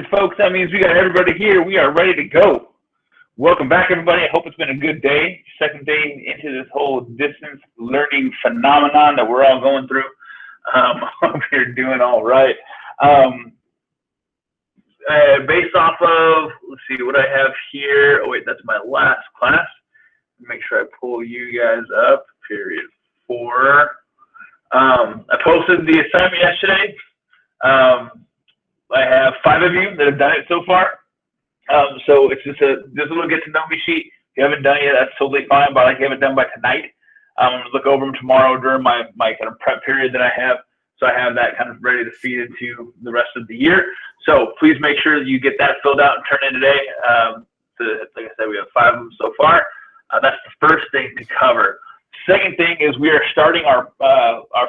Folks, that means we got everybody here. We are ready to go. Welcome back, everybody. I hope it's been a good day. Second day into this whole distance learning phenomenon that we're all going through. Hope you're doing all right. Based off of, let's see what I have here. Oh, wait, that's my last class. Make sure I pull you guys up. Period 4. I posted the assignment yesterday. I have 5 of you that have done it so far. So it's just a little get to know me sheet. If you haven't done it yet, that's totally fine, but like you haven't done by tonight. I'm going to look over them tomorrow during my kind of prep period that I have. So I have that kind of ready to feed into the rest of the year. So please make sure that you get that filled out and turn in today. Like I said, we have 5 of them so far. That's the first thing to cover. Second thing is we are starting our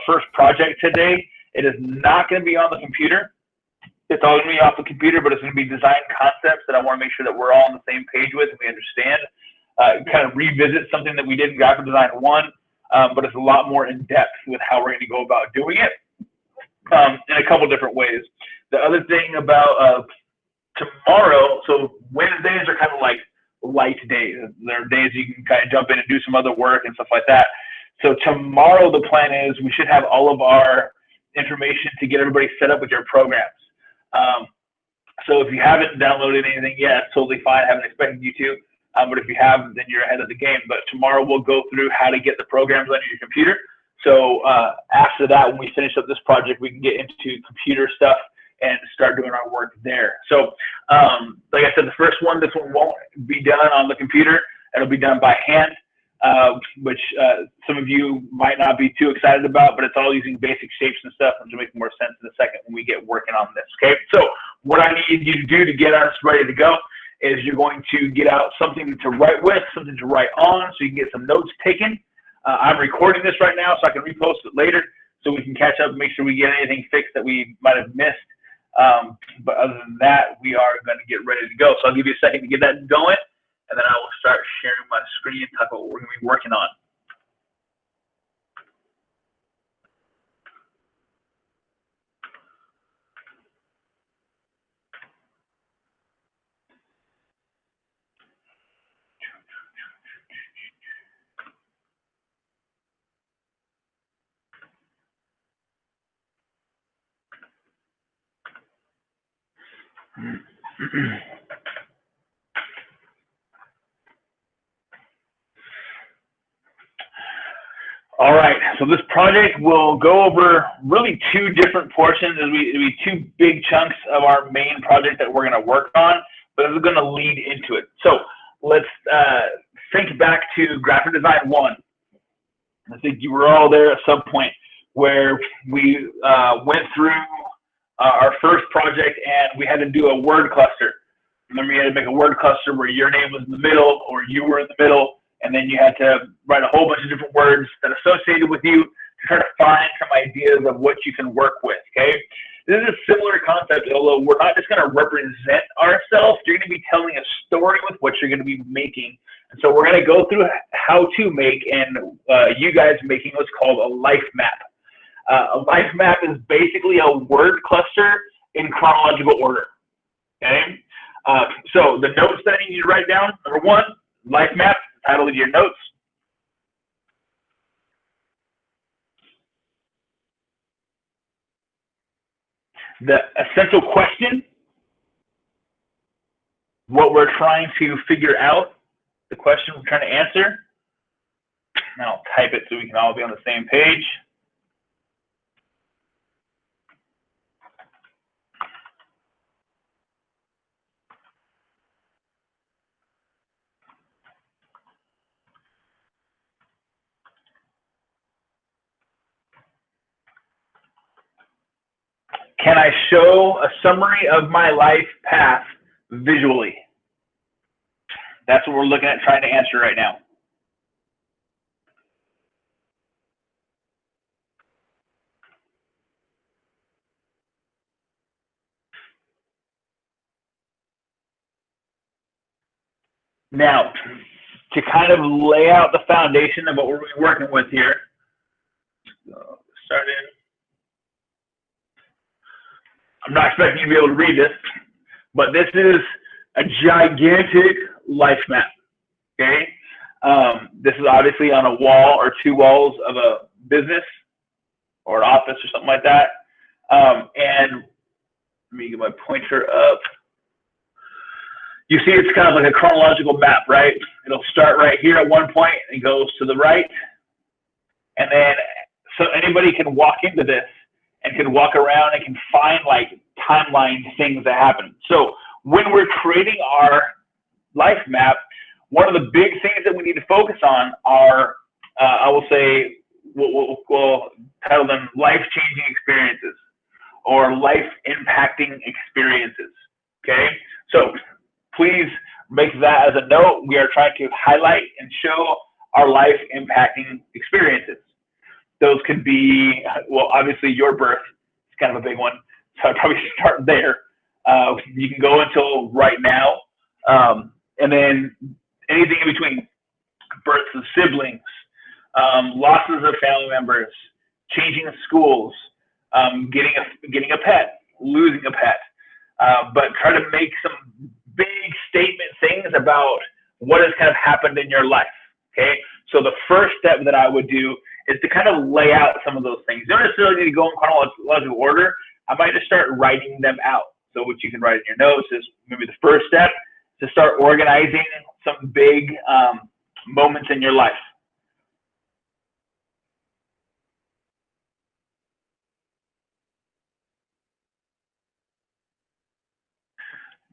first project today. It is not going to be on the computer. It's all going to be off the computer, but it's going to be design concepts that I want to make sure that we're all on the same page with and we understand. Kind of revisit something that we did in graphic design 1, but it's a lot more in depth with how we're going to go about doing it in a couple different ways. The other thing about tomorrow, so Wednesdays are kind of like light days. There are days you can kind of jump in and do some other work and stuff like that. So tomorrow the plan is we should have all of our information to get everybody set up with your programs. So if you haven't downloaded anything yet, it's totally fine. I haven't expected you to. But if you have, then you're ahead of the game. But tomorrow we'll go through how to get the programs on your computer. So after that, when we finish up this project, we can get into computer stuff and start doing our work there. So like I said, this one won't be done on the computer. It'll be done by hand, which some of you might not be too excited about, but it's all using basic shapes and stuff, which will make more sense in a second when we get working on this, okay? So what I need you to do to get us ready to go is you're going to get out something to write with, something to write on, so you can get some notes taken. I'm recording this right now so I can repost it later so we can catch up and make sure we get anything fixed that we might have missed. But other than that, we are going to get ready to go. So I'll give you a second to get that going, and then I will start sharing my screen and talk about what we're going to be working on. All right, so this project will go over really 2 different portions. There'll be 2 big chunks of our main project that we're going to work on, but it's going to lead into it. So let's think back to graphic design 1. I think you were all there at some point where we went through our first project and we had to do a word cluster. Remember, you had to make a word cluster where your name was in the middle or you were in the middle, and then you had to write a whole bunch of different words that associated with you to try to find some ideas of what you can work with, okay? This is a similar concept, although we're not just going to represent ourselves. You're going to be telling a story with what you're going to be making. And so we're going to go through how to make and you guys making what's called a life map. A life map is basically a word cluster in chronological order, okay? So the notes that I need you to write down, number 1, life map, title of your notes. The essential question, what we're trying to figure out, the question we're trying to answer. And I'll type it so we can all be on the same page. Can I show a summary of my life path visually? That's what we're looking at trying to answer right now. Now, to kind of lay out the foundation of what we're working with here, I'm not expecting you to be able to read this, but this is a gigantic life map. Okay, this is obviously on a wall or two walls of a business or an office or something like that. And let me get my pointer up. You see, it's kind of like a chronological map, right? It'll start right here at one point and goes to the right. And then, so anybody can walk into this and can walk around and can find like timeline things that happen. So when we're creating our life map, one of the big things that we need to focus on are, I will say, we'll title them life-changing experiences or life-impacting experiences, okay? So please make that as a note. We are trying to highlight and show our life-impacting experiences. Those could be, well, obviously your birth is kind of a big one, so I'd probably start there. You can go until right now, and then anything in between, births of siblings, losses of family members, changing schools, getting a pet, losing a pet, but try to make some big statement things about what has kind of happened in your life, okay? So the first step that I would do is to kind of lay out some of those things. You don't necessarily need to go in chronological order. I might just start writing them out. So what you can write in your notes is maybe the first step to start organizing some big moments in your life.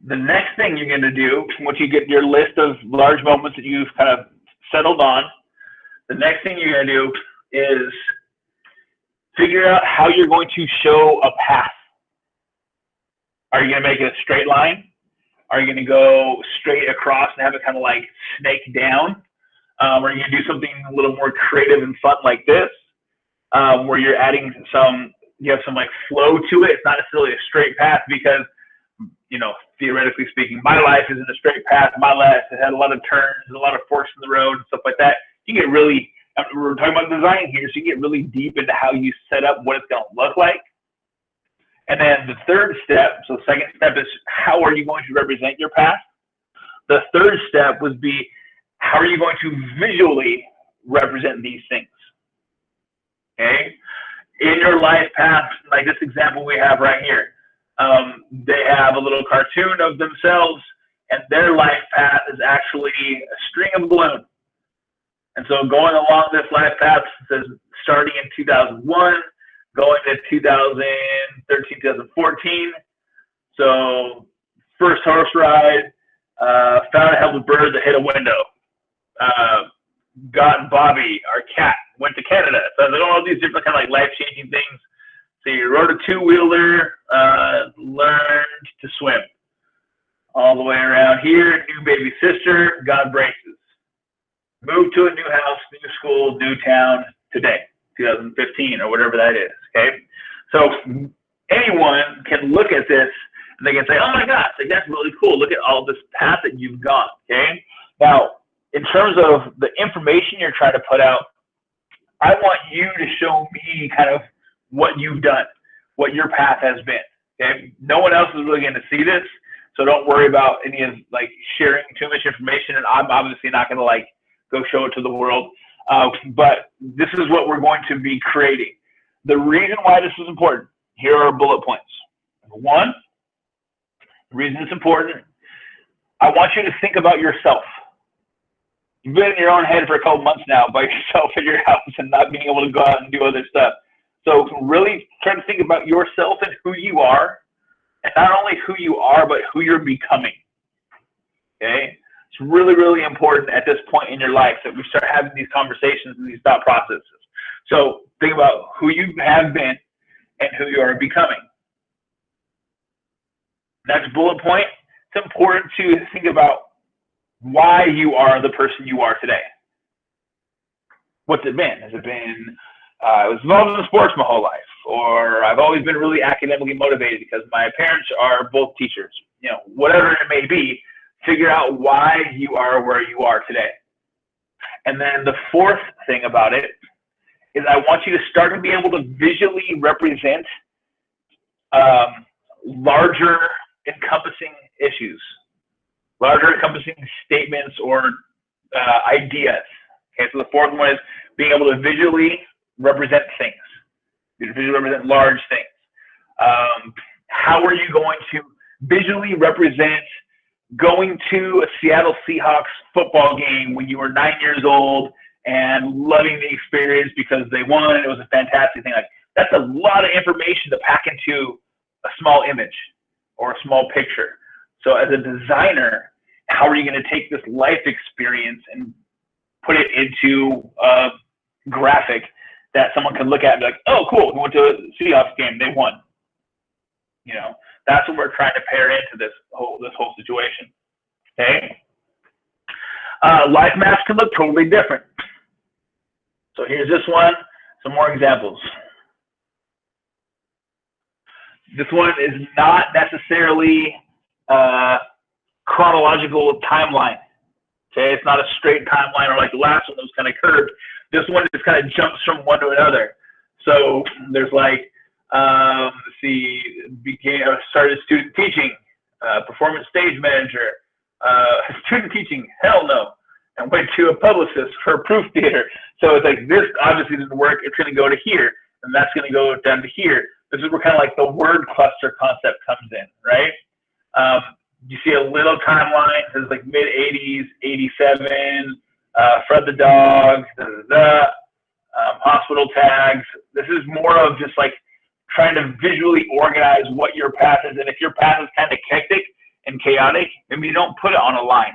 The next thing you're going to do, once you get your list of large moments that you've kind of settled on, the next thing you're going to do is figure out how you're going to show a path. Are you going to make it a straight line? Are you going to go straight across and have it kind of like snake down? Or are you going to do something a little more creative and fun like this, where you're adding you have some like flow to it? It's not necessarily a straight path because, you know, theoretically speaking, my life isn't a straight path. My life has had a lot of turns, a lot of forks in the road and stuff like that. You get really, we're talking about design here, so you get really deep into how you set up what it's going to look like. And then the third step, so the second step is how are you going to represent your path? The third step would be how are you going to visually represent these things? Okay? In your life path, like this example we have right here, they have a little cartoon of themselves and their life path is actually a string of balloons. And so going along this life path, says starting in 2001, going to 2013, 2014. So first horse ride, found a helpless bird that hit a window. Got Bobby, our cat, went to Canada. So there's all these different kind of like life-changing things. So you rode a two-wheeler, learned to swim. All the way around here, new baby sister, got braces. Moved to a new house, new school, new town today, 2015 or whatever that is, okay? So anyone can look at this and they can say, oh my gosh, like that's really cool. Look at all this path that you've gone, okay? Now, in terms of the information you're trying to put out, I want you to show me kind of what you've done, what your path has been, okay? No one else is really going to see this, so don't worry about any of like sharing too much information, and I'm obviously not going to like go show it to the world, but this is what we're going to be creating. The reason why this is important, here are bullet points. Number one, the reason it's important, I want you to think about yourself. You've been in your own head for a couple months now by yourself in your house and not being able to go out and do other stuff. So really try to think about yourself and who you are, and not only who you are, but who you're becoming, okay? It's really, really important at this point in your life that we start having these conversations and these thought processes. So think about who you have been and who you are becoming. Next bullet point, it's important to think about why you are the person you are today. What's it been? Has it been, I was involved in sports my whole life, or I've always been really academically motivated because my parents are both teachers, you know, whatever it may be. Figure out why you are where you are today. And then the fourth thing about it is I want you to start to be able to visually represent larger encompassing issues, larger encompassing statements or ideas. Okay, so the fourth one is being able to visually represent things, visually represent large things. How are you going to visually represent going to a Seattle Seahawks football game when you were 9 years old and loving the experience because they won and it was a fantastic thing? Like, that's a lot of information to pack into a small image or a small picture. So as a designer, how are you going to take this life experience and put it into a graphic that someone can look at and be like, oh, cool, we went to a Seahawks game, they won. You know, that's what we're trying to pair into this whole situation. Okay. Life maps can look totally different. So here's this one, some more examples. This one is not necessarily chronological timeline. Okay, it's not a straight timeline or like the last one that was kind of curved. This one just kind of jumps from one to another. So there's like, let's see, started student teaching, performance stage manager, student teaching, hell no, and went to a publicist for a proof theater. So it's like, this obviously didn't work. It's going to go to here, and that's going to go down to here. This is where kind of like the word cluster concept comes in, right? You see a little timeline. It's like mid 80s, 87, Fred the dog, hospital tags. This is more of just like trying to visually organize what your path is. And if your path is kind of hectic and chaotic, maybe you don't put it on a line.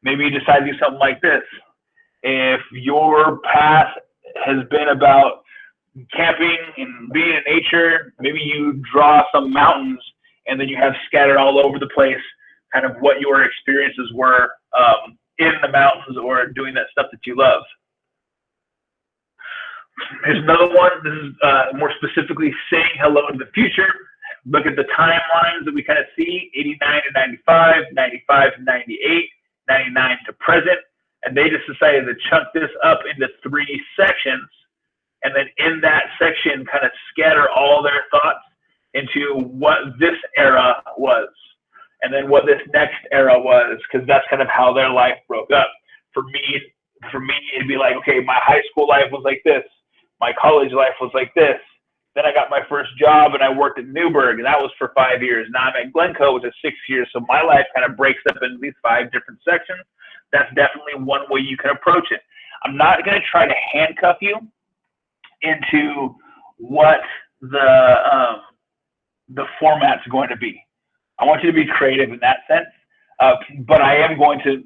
Maybe you decide to do something like this. If your path has been about camping and being in nature, maybe you draw some mountains and then you have scattered all over the place kind of what your experiences were in the mountains or doing that stuff that you love. Here's another one. This is more specifically saying hello to the future. Look at the timelines that we kind of see, 89 to 95, 95 to 98, 99 to present. And they just decided to chunk this up into 3 sections. And then in that section, kind of scatter all their thoughts into what this era was. And then what this next era was, because that's kind of how their life broke up. For me, it'd be like, okay, my high school life was like this. My college life was like this. Then I got my first job and I worked at Newberg, and that was for 5 years. Now I'm at Glencoe, which is 6 years. So my life kind of breaks up into these 5 different sections. That's definitely one way you can approach it. I'm not going to try to handcuff you into what the format's going to be. I want you to be creative in that sense, but I am going to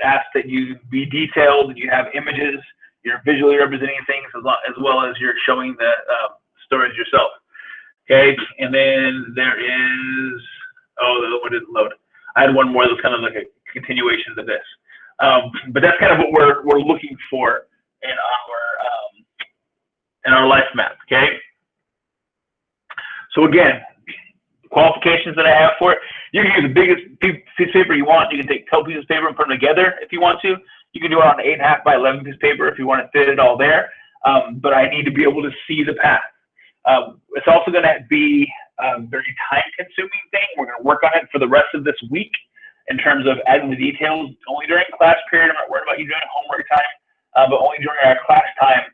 ask that you be detailed, and you have images, you're visually representing things as well as you're showing the stories yourself. Okay, and then there is, oh, the other one didn't load. I had one more that was kind of like a continuation of this. But that's kind of what we're looking for in our life map, okay? So again, qualifications that I have for it, you can use the biggest piece of paper you want. You can take a couple pieces of paper and put them together if you want to. You can do it on an 8.5 by 11 piece of paper if you want to fit it all there. But I need to be able to see the path. It's also going to be a very time-consuming thing. We're going to work on it for the rest of this week in terms of adding the details only during class period. I'm not worried about you doing homework time, but only during our class time.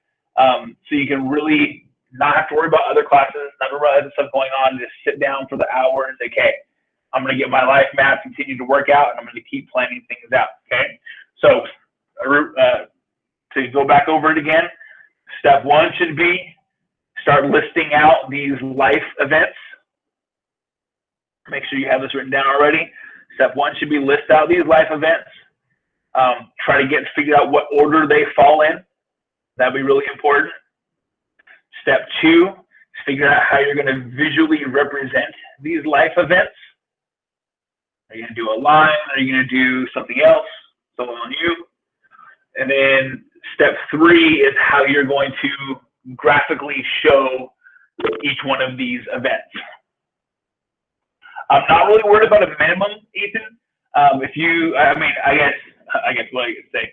So you can really not have to worry about other classes, not worry about other stuff going on. Just sit down for the hour and say, okay, I'm going to get my life map, continue to work out, and I'm going to keep planning things out, okay? So to go back over it again, step 1 should be start listing out these life events. Make sure you have this written down already. Step 1 should be list out these life events. Try to figure out what order they fall in. That'd be really important. Step 2 is figure out how you're going to visually represent these life events. Are you going to do a line? Are you going to do something else? Something on you? And then step 3 is how you're going to graphically show each one of these events. I'm not really worried about a minimum, Ethan. I guess what I could say,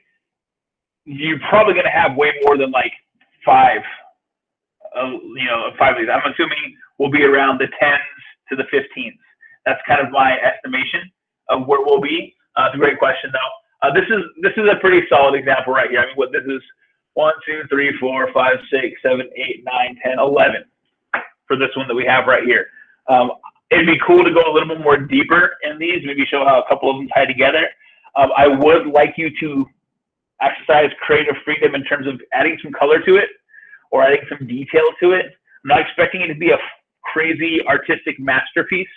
you're probably going to have way more than like 5. 5 of these. I'm assuming we'll be around the 10s to the 15s. That's kind of my estimation of where we'll be. It's a great question though. This is a pretty solid example right here. I mean, what this is 1, 2, 3, 4, 5, 6, 7, 8, 9, 10, 11 for this one that we have right here. It'd be cool to go a little bit more deeper in these, maybe show how a couple of them tie together. I would like you to exercise creative freedom in terms of adding some color to it or adding some detail to it. I'm not expecting it to be a crazy artistic masterpiece,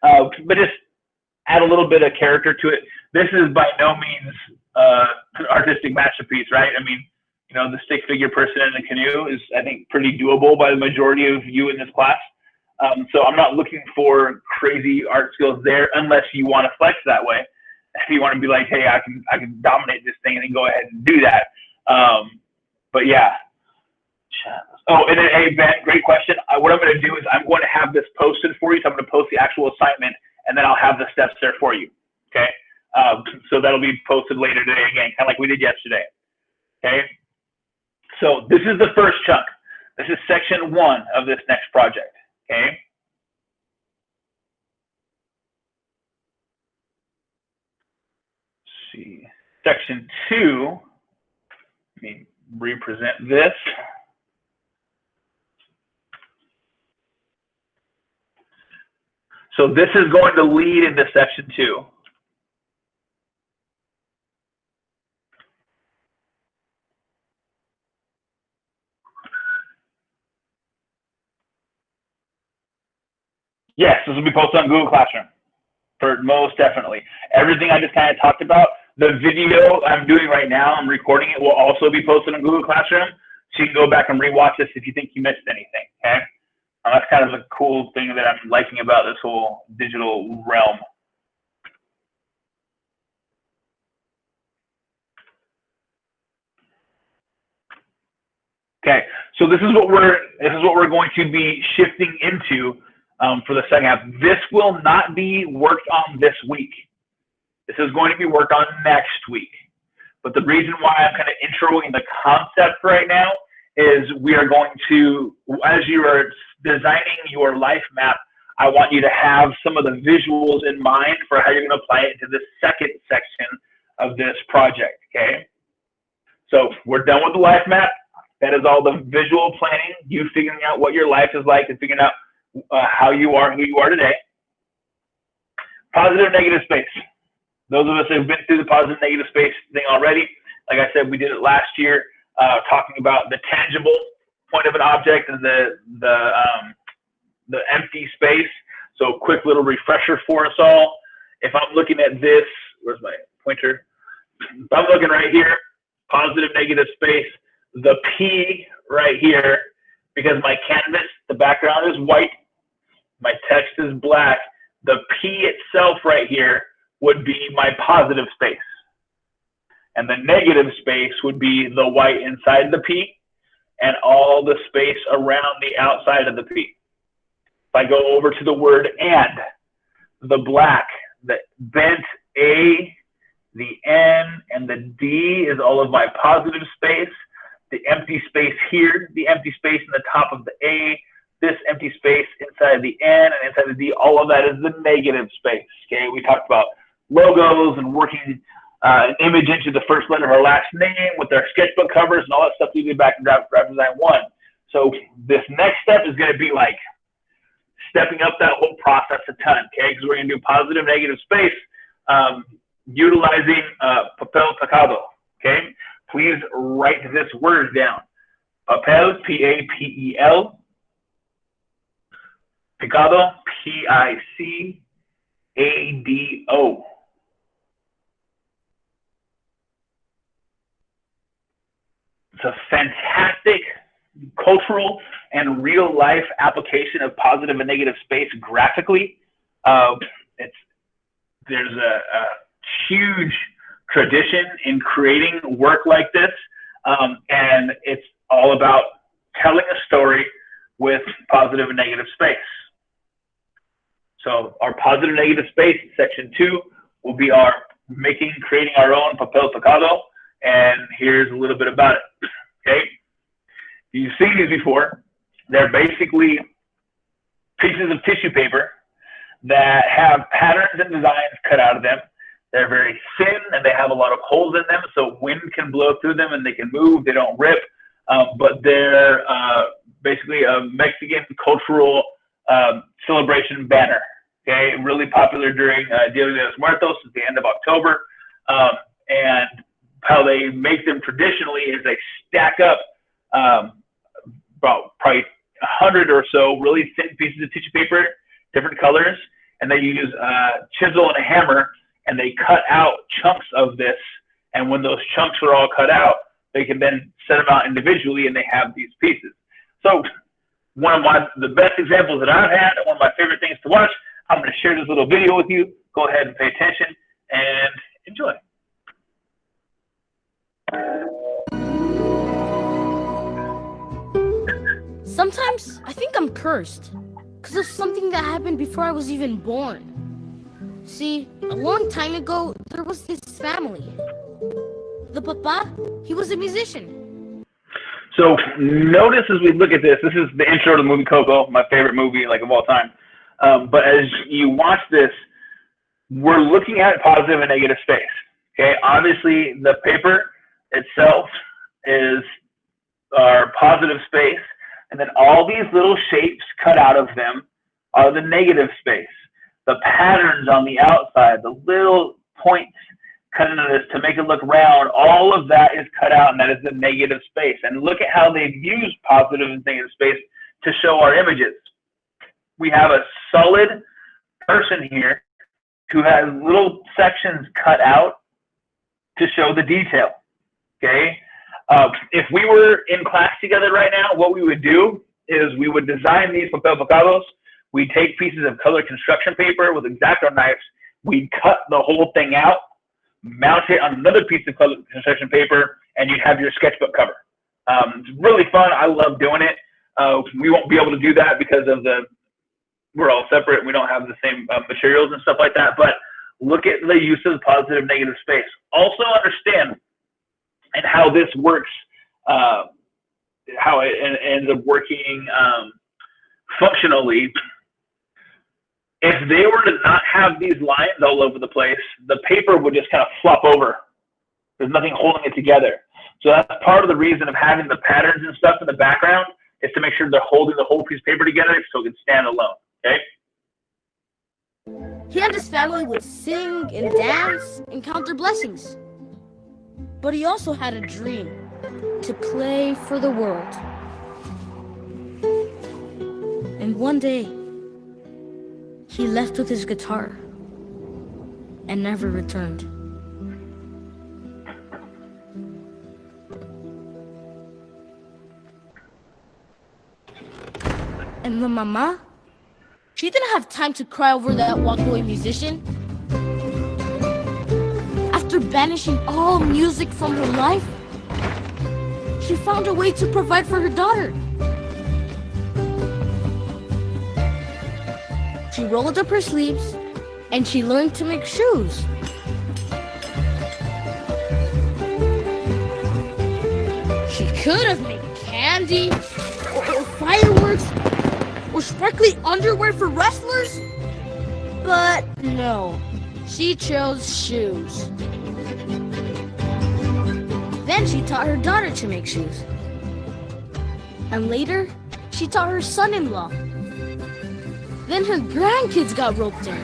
but just add a little bit of character to it. This is by no means an artistic masterpiece, right? I mean, you know, the stick figure person in a canoe is, I think, pretty doable by the majority of you in this class. So I'm not looking for crazy art skills there unless you want to flex that way. If you want to be like, hey, I can dominate this thing and then go ahead and do that. But yeah. Oh, and then, hey, Ben, great question. What I'm going to do is I'm going to have this posted for you. So I'm going to post the actual assignment, and then I'll have the steps there for you. Okay. So that'll be posted later today again, kind of like we did yesterday. Okay. So this is the first chunk. This is section 1 of this next project. Okay. Let's see. Section 2. Let me represent this. So this is going to lead into section 2. Yes, this will be posted on Google Classroom, for most definitely. Everything I just kind of talked about, the video I'm doing right now, I'm recording it, will also be posted on Google Classroom, so you can go back and rewatch this if you think you missed anything, okay? That's kind of a cool thing that I'm liking about this whole digital realm. Okay, so this is what we're going to be shifting into for the second half. This will not be worked on this week. This is going to be worked on next week. But the reason why I'm kind of introing the concept right now is we are going to, as you are designing your life map, I want you to have some of the visuals in mind for how you're going to apply it to the second section of this project, okay? So we're done with the life map. That is all the visual planning, you figuring out what your life is like and figuring out how you are, who you are today. Positive, negative space. Those of us who have been through the positive, negative space thing already, like I said, we did it last year, talking about the tangible point of an object and the empty space. So a quick little refresher for us all. If I'm looking at this, where's my pointer? If I'm looking right here, positive, negative space, the P right here, because my canvas, the background is white, my text is black, the P itself right here would be my positive space. And the negative space would be the white inside the P and all the space around the outside of the P. If I go over to the word and, the black, the bent A, the N, and the D is all of my positive space. The empty space here, the empty space in the top of the A, this empty space inside the N and inside the D, all of that is the negative space. Okay, we talked about logos and working an image into the first letter of our last name with our sketchbook covers and all that stuff we did back in graphic design 1. So this next step is going to be like stepping up that whole process a ton, okay? Because we're going to do positive, negative space utilizing papel picado, okay? Please write this word down. Papel, P-A-P-E-L. Picado, P-I-C-A-D-O. It's a fantastic cultural and real life application of positive and negative space graphically. There's a huge tradition in creating work like this, and it's all about telling a story with positive and negative space. So our positive negative space, section 2, will be our creating our own papel picado, and here's a little bit about it, okay? You've seen these before. They're basically pieces of tissue paper that have patterns and designs cut out of them. They're very thin and they have a lot of holes in them, so wind can blow through them and they can move. They don't rip, but they're basically a Mexican cultural celebration banner. Okay, really popular during Dia de los Muertos at the end of October, and how they make them traditionally is they stack up about probably 100 or so really thin pieces of tissue paper, different colors, and they use a chisel and a hammer, and they cut out chunks of this. And when those chunks are all cut out, they can then set them out individually, and they have these pieces. So one of the best examples that I've had, one of my favorite things to watch, I'm going to share this little video with you. Go ahead and pay attention and enjoy. Sometimes I think I'm cursed because of something that happened before I was even born. See, a long time ago, there was this family. The papa, he was a musician. So notice as we look at this, this is the intro to the movie Coco, my favorite movie like of all time. But as you watch this, we're looking at positive and negative space. Okay, obviously the paper itself is our positive space, and then all these little shapes cut out of them are the negative space. The patterns on the outside, the little points cut into this to make it look round, all of that is cut out, and that is the negative space. And look at how they've used positive and negative space to show our images. We have a solid person here who has little sections cut out to show the detail, okay? If we were in class together right now, what we would do is we would design these papel pegados. We'd take pieces of colored construction paper with X-Acto knives. We'd cut the whole thing out, mount it on another piece of colored construction paper, and you'd have your sketchbook cover. It's really fun. I love doing it. We won't be able to do that because of we're all separate. We don't have the same materials and stuff like that. But look at the use of positive, negative space. Also understand and how this works, how it ends up working functionally. If they were to not have these lines all over the place, the paper would just kind of flop over. There's nothing holding it together. So that's part of the reason of having the patterns and stuff in the background, is to make sure they're holding the whole piece of paper together so it can stand alone, okay? He and his family would sing and dance and count their blessings. But he also had a dream to play for the world. And one day, he left with his guitar and never returned. And the mama, she didn't have time to cry over that walkaway musician. After banishing all music from her life, she found a way to provide for her daughter. She rolled up her sleeves and she learned to make shoes. She could have made candy or fireworks or sparkly underwear for wrestlers, but no, she chose shoes. Then she taught her daughter to make shoes. And later, she taught her son-in-law. Then her grandkids got roped in.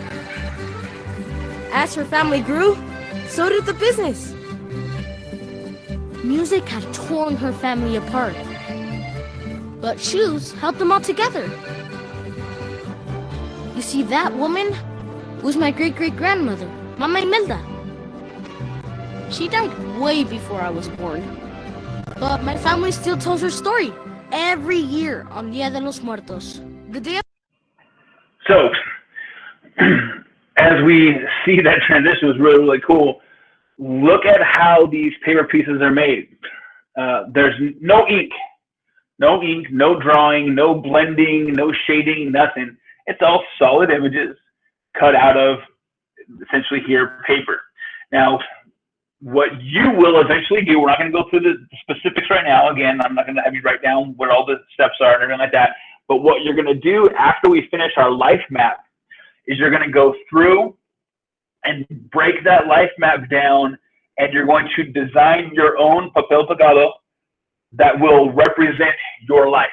As her family grew, so did the business. Music had torn her family apart, but shoes held them all together. You see, that woman was my great-great-grandmother, Mama Imelda. She died way before I was born, but my family still tells her story every year on Dia de los Muertos, the day of. So, as we see that transition was really, really cool, look at how these paper pieces are made. There's no ink, no drawing, no blending, no shading, nothing. It's all solid images cut out of, essentially here, paper. Now, what you will eventually do, we're not going to go through the specifics right now. Again, I'm not going to have you write down what all the steps are and everything like that. But what you're going to do after we finish our life map is you're going to go through and break that life map down, and you're going to design your own papel pegado that will represent your life.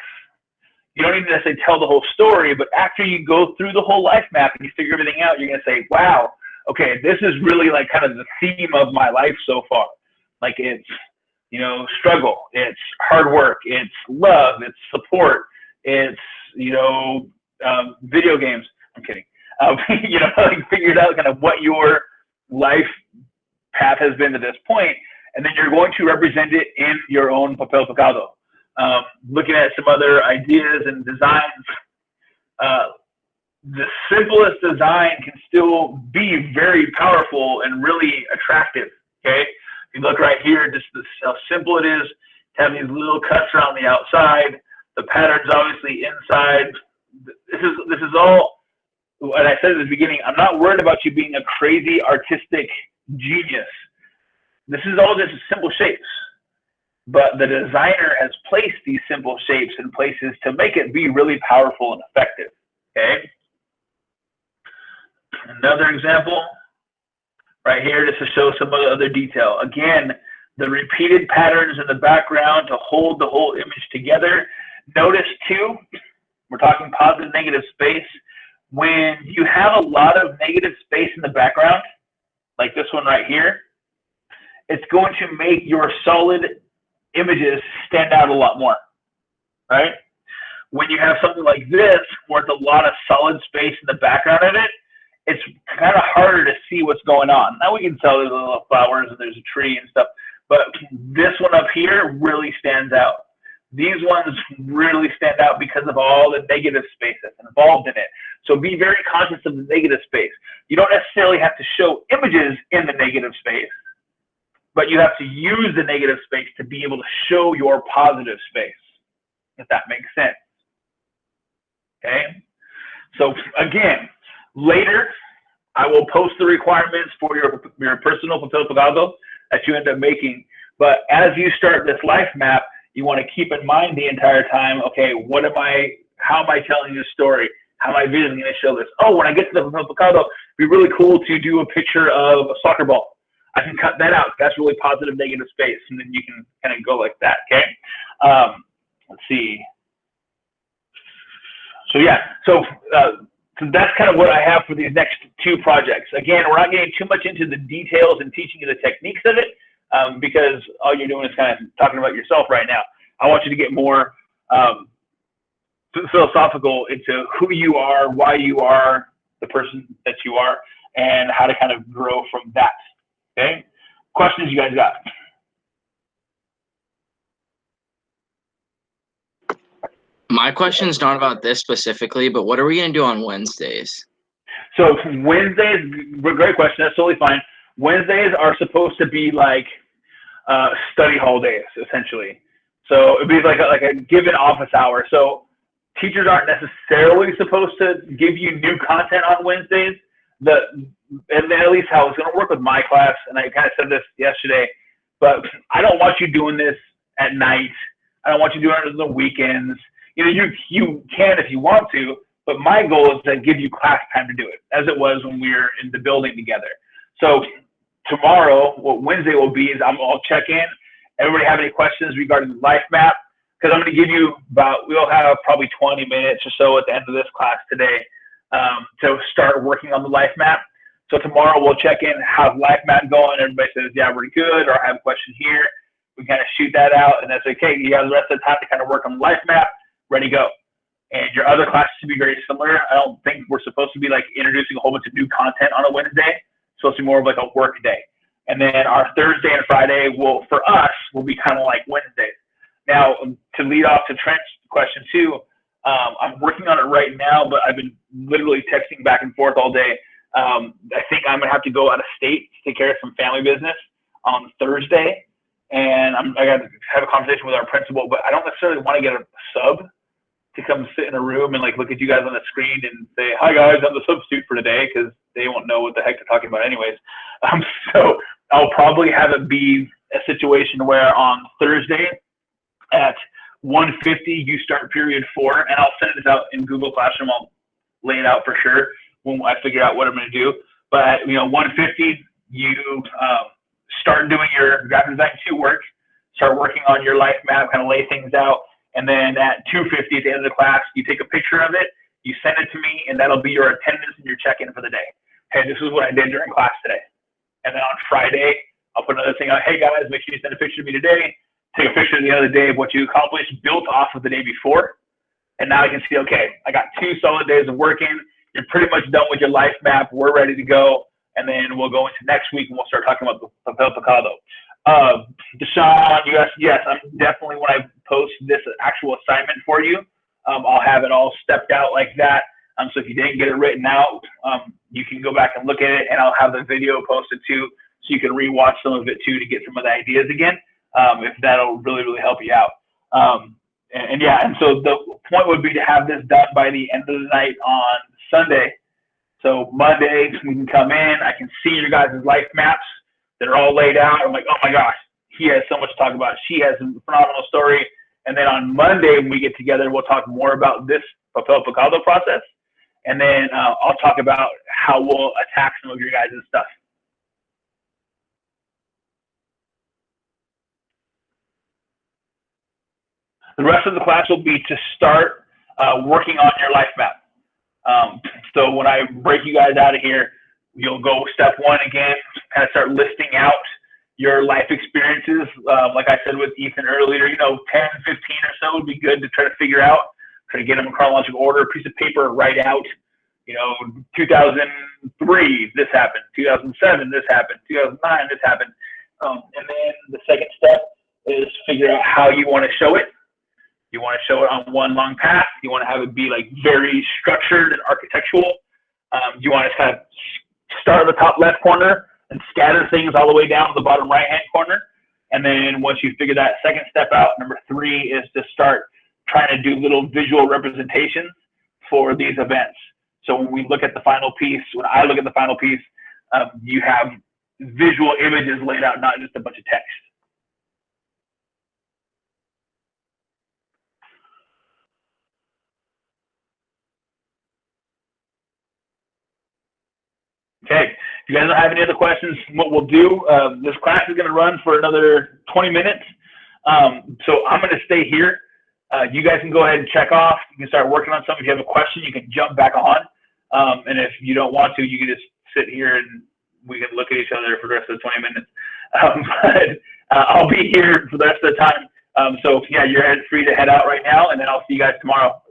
You don't need to necessarily tell the whole story, but after you go through the whole life map and you figure everything out, you're going to say, wow, okay, this is really like kind of the theme of my life so far. Like it's, you know, struggle, it's hard work, it's love, it's support, it's, you know, video games. I'm kidding. You know, like figured out kind of what your life path has been to this point, and then you're going to represent it in your own papel pegado. Looking at some other ideas and designs, the simplest design can still be very powerful and really attractive, okay? If you look right here, just how simple it is to have these little cuts around the outside, the pattern's obviously inside. This is all, and I said at the beginning, I'm not worried about you being a crazy artistic genius. This is all just simple shapes. But the designer has placed these simple shapes in places to make it be really powerful and effective, okay? Another example right here, just to show some other detail. Again, the repeated patterns in the background to hold the whole image together. Notice too, we're talking positive, negative space. When you have a lot of negative space in the background, like this one right here, it's going to make your solid images stand out a lot more, right? When you have something like this, where it's a lot of solid space in the background of it, it's kind of harder to see what's going on. Now we can tell there's little flowers and there's a tree and stuff, but this one up here really stands out. These ones really stand out because of all the negative space that's involved in it. So be very conscious of the negative space. You don't necessarily have to show images in the negative space, but you have to use the negative space to be able to show your positive space, if that makes sense. Okay? So again, later, I will post the requirements for your personal papel pegado that you end up making. But as you start this life map, you want to keep in mind the entire time, okay, how am I telling this story? How am I visually going to show this? Oh, when I get to the papel pegado, it'd be really cool to do a picture of a soccer ball. I can cut that out. That's really positive, negative space. And then you can kind of go like that, okay? Let's see. So yeah, so that's kind of what I have for these next two projects. Again, we're not getting too much into the details and teaching you the techniques of it because all you're doing is kind of talking about yourself right now. I want you to get more philosophical into who you are, why you are the person that you are, and how to kind of grow from that. Okay? Questions you guys got? My question's not about this specifically, but what are we going to do on Wednesdays? So Wednesdays, great question. That's totally fine. Wednesdays are supposed to be like study hall days, essentially. So it'd be like a given office hour. So teachers aren't necessarily supposed to give you new content on Wednesdays. And at least how it's going to work with my class, and I kind of said this yesterday, but I don't want you doing this at night. I don't want you doing it on the weekends. You know, you can if you want to, but my goal is to give you class time to do it, as it was when we were in the building together. So tomorrow, what Wednesday will be is I'll check in. Everybody have any questions regarding the life map? Because I'm going to give you we'll have probably 20 minutes or so at the end of this class today to start working on the life map. So tomorrow we'll check in, how's life map going? Everybody says, yeah, we're good, or I have a question here. We kind of shoot that out, and that's okay. You have the rest of the time to kind of work on the life map, ready to go. And your other classes should be very similar. I don't think we're supposed to be like introducing a whole bunch of new content on a Wednesday. It's supposed to be more of like a work day. And then our Thursday and Friday for us will be kind of like Wednesdays. Now, to lead off to Trent's question too, I'm working on it right now, but I've been literally texting back and forth all day. I think I'm gonna have to go out of state to take care of some family business on Thursday, and I got to have a conversation with our principal. But I don't necessarily want to get a sub to come sit in a room and like look at you guys on the screen and say, "Hi guys, I'm the substitute for today," because they won't know what the heck they're talking about anyways. So I'll probably have it be a situation where on Thursday at 1:50 you start period 4, and I'll send it out in Google Classroom. I'll lay it out for sure. when I figure out what I'm going to do. But at, 150, you start doing your graphic design 2 work, start working on your life map, kind of lay things out. And then at 250 at the end of the class, you take a picture of it, you send it to me, and that'll be your attendance and your check-in for the day. Hey, this is what I did during class today. And then on Friday, I'll put another thing out. Hey guys, make sure you send a picture to me today. Take a picture at the end of the day of what you accomplished, built off of the day before. And now I can see, okay, I got 2 solid days of working. You're pretty much done with your life map. We're ready to go. And then we'll go into next week and we'll start talking about the papel picado. Deshaun, you asked, yes, I'm definitely, when I post this actual assignment for you, I'll have it all stepped out like that. So if you didn't get it written out, you can go back and look at it, and I'll have the video posted too, so you can rewatch some of it too to get some of the ideas again, if that'll really, really help you out. And so the point would be to have this done by the end of the night on Sunday. So Monday, we can come in, I can see your guys' life maps that are all laid out. I'm like, oh my gosh, he has so much to talk about. She has a phenomenal story. And then on Monday, when we get together, we'll talk more about this papel picado process. And then I'll talk about how we'll attack some of your guys' stuff. The rest of the class will be to start working on your life map. So when I break you guys out of here, you'll go step 1 again, kind of start listing out your life experiences. Like I said with Ethan earlier, 10, 15 or so would be good to try to figure out, try to get them in chronological order, piece of paper, write out, 2003, this happened, 2007, this happened, 2009, this happened. And then the second step is figure out how you want to show it. You want to show it on one long path. You want to have it be like very structured and architectural. You want to kind of start at the top left corner and scatter things all the way down to the bottom right-hand corner. And then once you figure that second step out, number 3 is to start trying to do little visual representations for these events. So when we look at the final piece, when I look at the final piece, you have visual images laid out, not just a bunch of text. Okay, if you guys don't have any other questions, what we'll do, this class is going to run for another 20 minutes. So I'm going to stay here. You guys can go ahead and check off. You can start working on something. If you have a question, you can jump back on. And if you don't want to, you can just sit here and we can look at each other for the rest of the 20 minutes. But I'll be here for the rest of the time. So yeah, you're free to head out right now, and then I'll see you guys tomorrow.